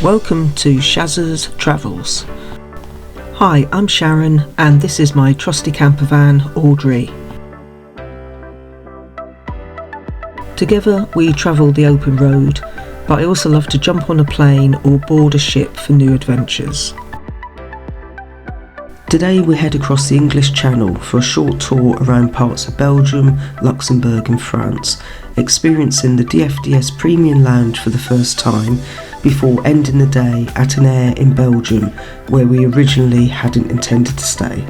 Welcome to Shazza's Travels. Hi, I'm Sharon and this is my trusty camper van, Audrey. Together we travel the open road, but I also love to jump on a plane or board a ship for new adventures. Today we head across the English Channel for a short tour around parts of Belgium, Luxembourg and France, experiencing the DFDS Premium Lounge for the first time, before ending the day at an aire in Belgium where we originally hadn't intended to stay.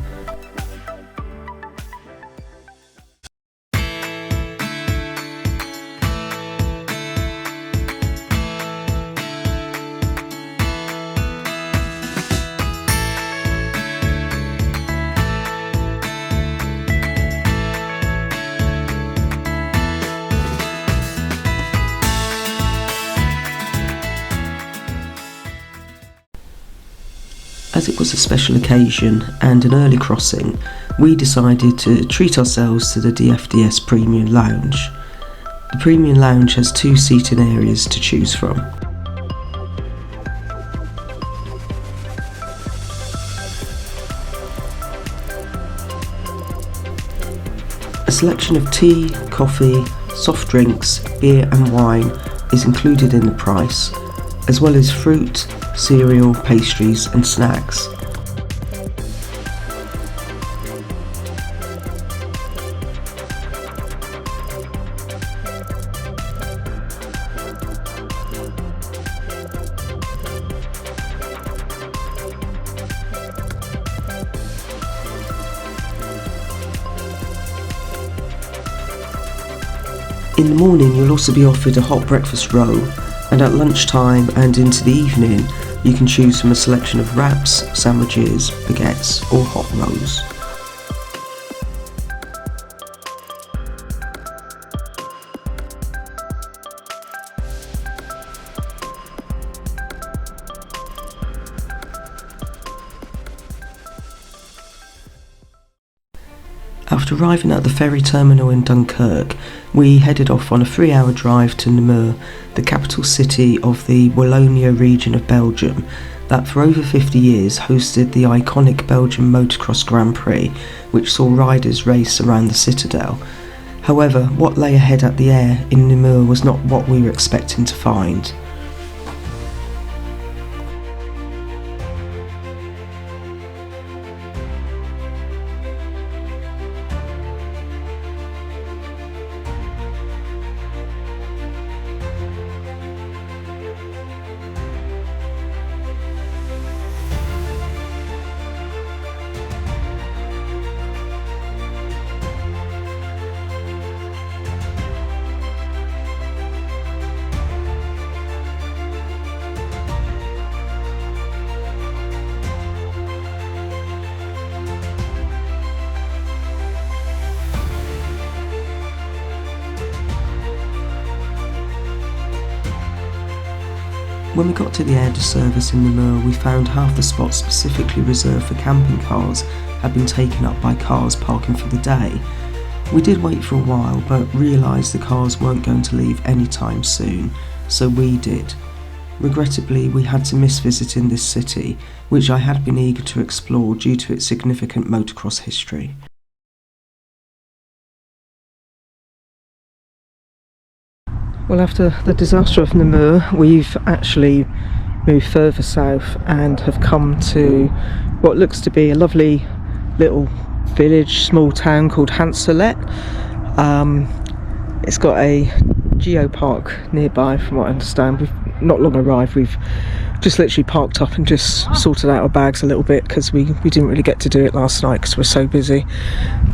As it was a special occasion and an early crossing, we decided to treat ourselves to the DFDS Premium Lounge. The Premium Lounge has 2 seating areas to choose from. A selection of tea, coffee, soft drinks, beer and wine is included in the price, as well as fruit, cereal, pastries and snacks. In the morning you'll also be offered a hot breakfast roll, and at lunchtime and into the evening you can choose from a selection of wraps, sandwiches, baguettes or hot rolls. After arriving at the ferry terminal in Dunkirk, we headed off on a 3-hour drive to Namur, the capital city of the Wallonia region of Belgium, that for over 50 years hosted the iconic Belgian Motocross Grand Prix, which saw riders race around the citadel. However, what lay ahead at the aire in Namur was not what we were expecting to find. When we got to the aire de service in Namur, we found half the spots specifically reserved for camping cars had been taken up by cars parking for the day. We did wait for a while but realised the cars weren't going to leave anytime soon, so we did. Regrettably, we had to miss visiting this city, which I had been eager to explore due to its significant motocross history. Well, after the disaster of Namur, we've actually moved further south and have come to what looks to be a lovely little village, small town called Han-sur-Lesse. It's got a geopark nearby from what I understand. We've not long arrived, we've just literally parked up and just sorted out our bags a little bit because we didn't really get to do it last night because we're so busy.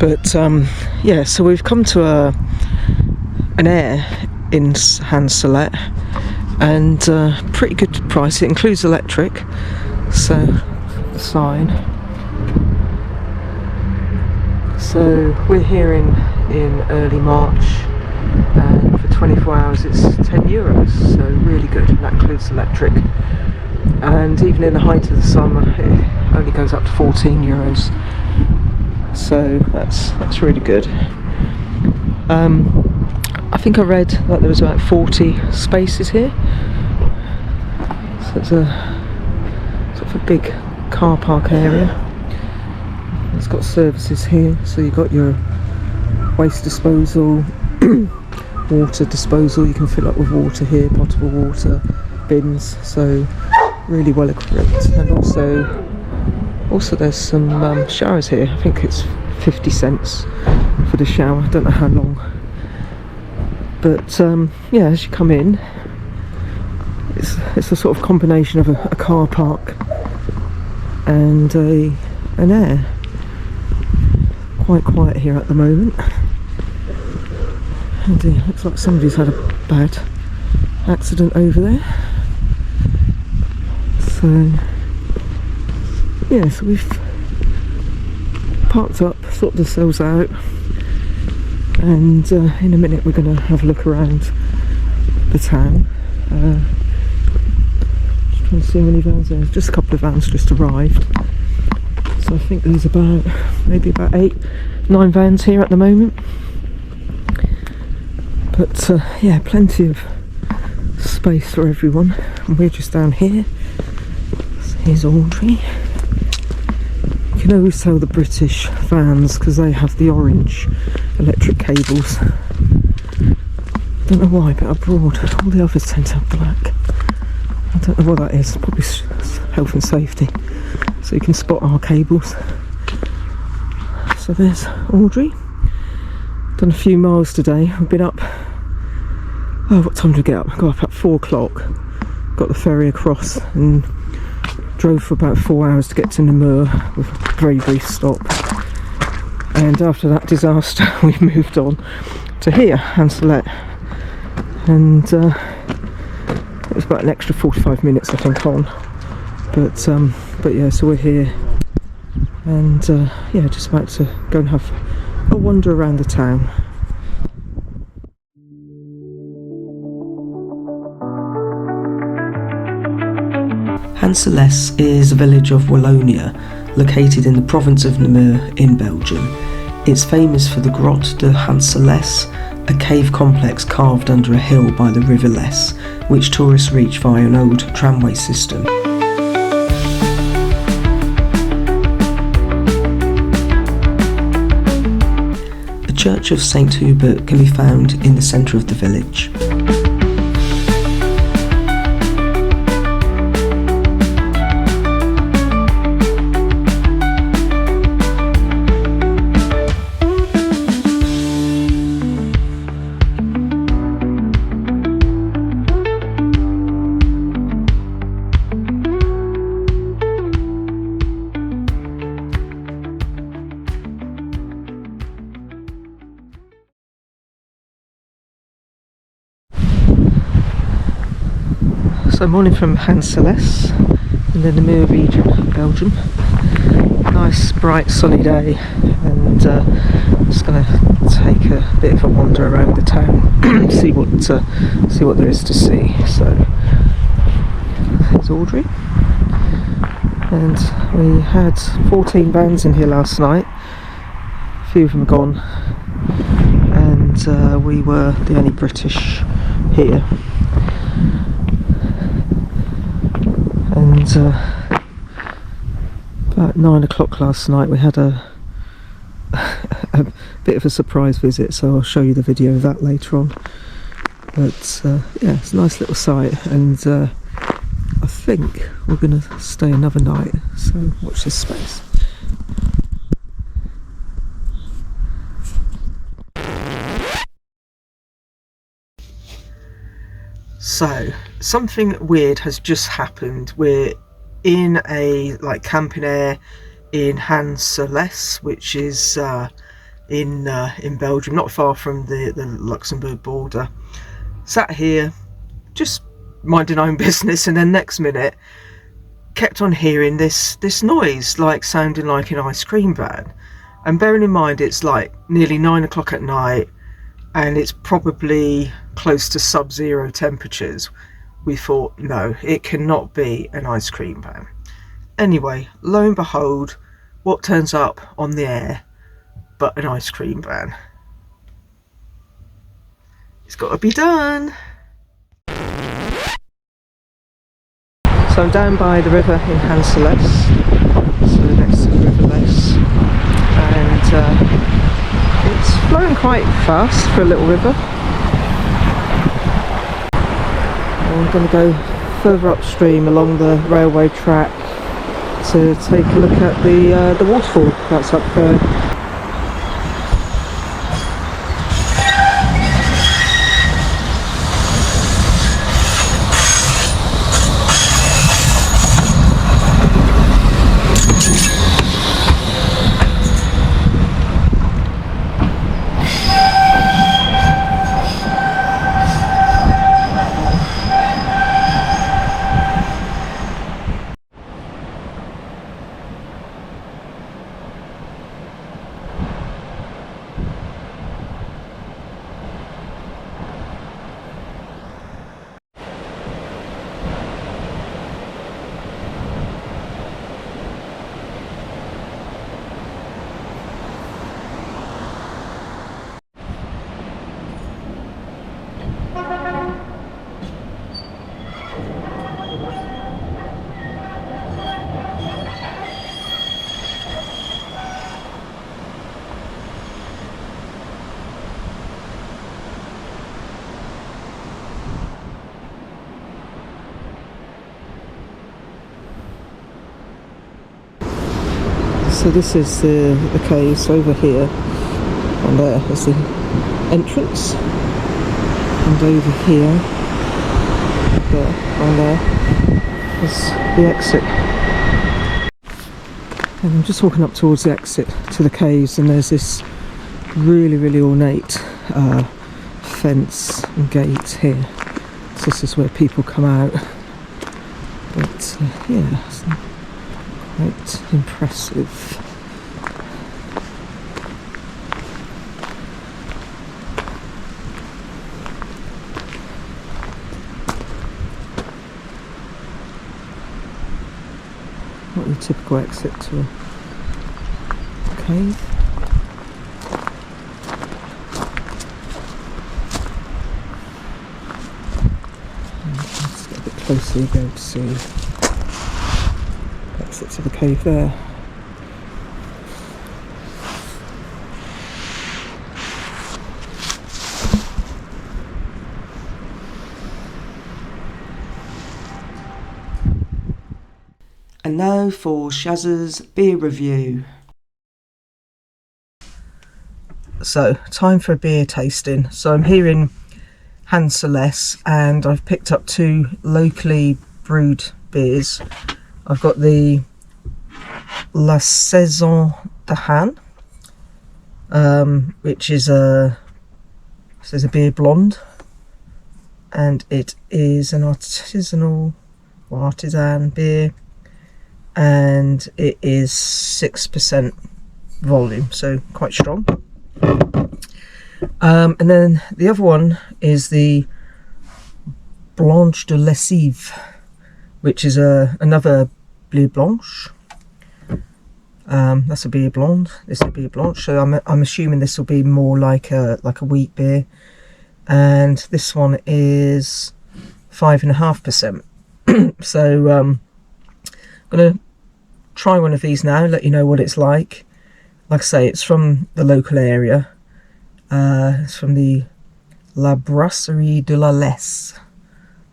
But yeah, so we've come to an aire in Han-sur-Lesse, and pretty good price. It includes electric, so the sign. So we're here in early March, and for 24 hours it's €10, so really good, and that includes electric. And even in the height of the summer it only goes up to €14, so that's really good. I think I read that there was about 40 spaces here, So it's a sort of a big car park area. It's got services here, so you've got your waste disposal, water disposal, you can fill up with water here, potable water, bins, so really well equipped. And also there's some showers here. I think it's 50 cents for the shower, I don't know how long. But yeah, as you come in, it's a sort of combination of a car park and an air. Quite quiet here at the moment. And it looks like somebody's had a bad accident over there. So yeah, so we've parked up, sorted ourselves out, and in a minute we're going to have a look around the town. Just trying to see how many vans there. Just a couple of vans just arrived. So I think there's maybe about 8-9 vans here at the moment. But yeah, plenty of space for everyone. And we're just down here. So here's Audrey. You can always tell the British vans because they have the orange electric cables. Don't know why, but abroad all the others tend to have black. I don't know what that is. Probably health and safety. So you can spot our cables. So there's Audrey. Done a few miles today. We've been up. Oh, what time did we get up? Got up at 4 o'clock. Got the ferry across and drove for about 4 hours to get to Namur with a very brief stop. And after that disaster, we moved on to here, Han-sur-Lesse. And it was about an extra 45 minutes, I think, on. But yeah, so we're here, and yeah, just about to go and have a wander around the town. Han-sur-Lesse is a village of Wallonia, located in the province of Namur in Belgium. It's famous for the Grotte de Han-sur-Lesse, a cave complex carved under a hill by the River Lesse, which tourists reach via an old tramway system. The Church of St Hubert can be found in the centre of the village. So morning from Han-sur-Lesse in the Namur region of Belgium. Nice bright sunny day, and just going to take a bit of a wander around the town, see what there is to see. So here's Audrey, and we had 14 vans in here last night. A few of them are gone, and we were the only British here. And about 9 o'clock last night we had a bit of a surprise visit, so I'll show you the video of that later on. But yeah, it's a nice little site, and I think we're going to stay another night, so watch this space. So, something weird has just happened. We're in a camping aire in Han-sur-Lesse, which is in Belgium, not far from the Luxembourg border. Sat here, just minding our own business, and then next minute, kept on hearing this noise, sounding like an ice cream van. And bearing in mind, it's nearly 9 o'clock at night, and it's probably close to sub-zero temperatures. We thought, no, it cannot be an ice cream van. Anyway, lo and behold, what turns up on the air but an ice cream van? It's got to be done. So I'm down by the river in Han-sur-Lesse, so next to the River Lesse, and it's flowing quite fast for a little river. I'm going to go further upstream along the railway track to take a look at the waterfall that's up there. So this is the caves over here, and there is the entrance, and over here, there, and there is the exit. And I'm just walking up towards the exit to the caves, and there's this really ornate fence and gate here. So this is where people come out. But yeah, it's quite impressive. Not your typical exit to a cave. Let's get a bit closer, you'll be able to see exit to the cave there. And now for Shazza's beer review. So, time for a beer tasting. So I'm here in Han-sur-Lesse, and I've picked up 2 locally brewed beers. I've got the La Saison de Han, which is says a beer blonde, and it is an artisanal or artisan beer, and it is 6% volume, so quite strong. And then the other one is the Blanche de Lessive, which is another Bleu Blanche. That's a beer blonde. This is a beer blanche. So I'm assuming this will be more like a wheat beer, and this one is 5.5%. So I'm gonna try one of these now. Let you know what it's like. Like I say, it's from the local area. It's from the La Brasserie de la Lesse.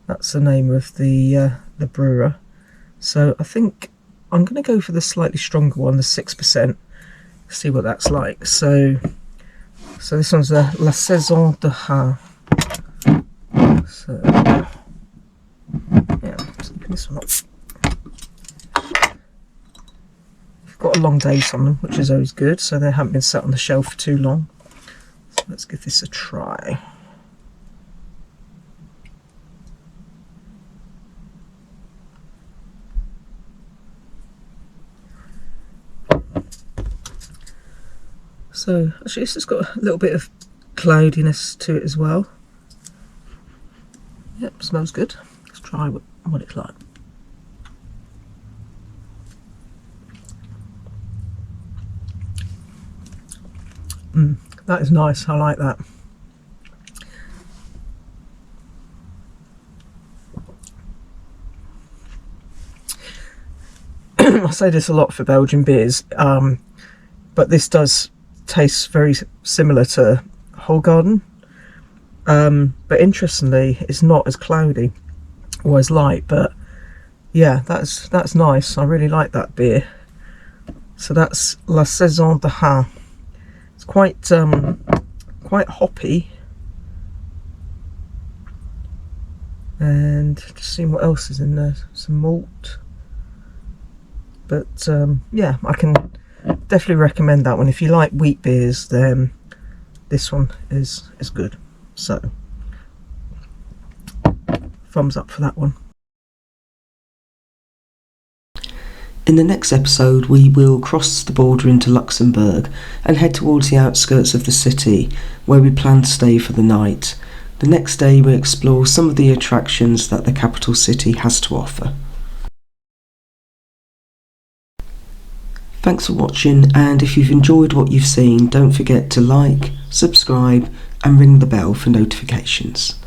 That's the name of the brewer. So I think I'm going to go for the slightly stronger one, the 6%. See what that's like. So this one's the La Saison de Han. So yeah, let's open this one up. We've got a long date on them, which is always good. So they haven't been sat on the shelf for too long. So let's give this a try. So actually this has got a little bit of cloudiness to it as well. Yep, smells good. Let's try what it's like. That is nice, I like that. I say this a lot for Belgian beers, but this does taste very similar to Holgarden. But interestingly, it's not as cloudy or as light. But yeah, that's nice. I really like that beer. So that's La Saison de Han. It's quite hoppy. And just seeing what else is in there. Some malt. But yeah, I can definitely recommend that one. If you like wheat beers, then this one is good. So thumbs up for that one. In the next episode, we will cross the border into Luxembourg and head towards the outskirts of the city, where we plan to stay for the night. The next day, we explore some of the attractions that the capital city has to offer. Thanks for watching, and if you've enjoyed what you've seen, don't forget to like, subscribe and ring the bell for notifications.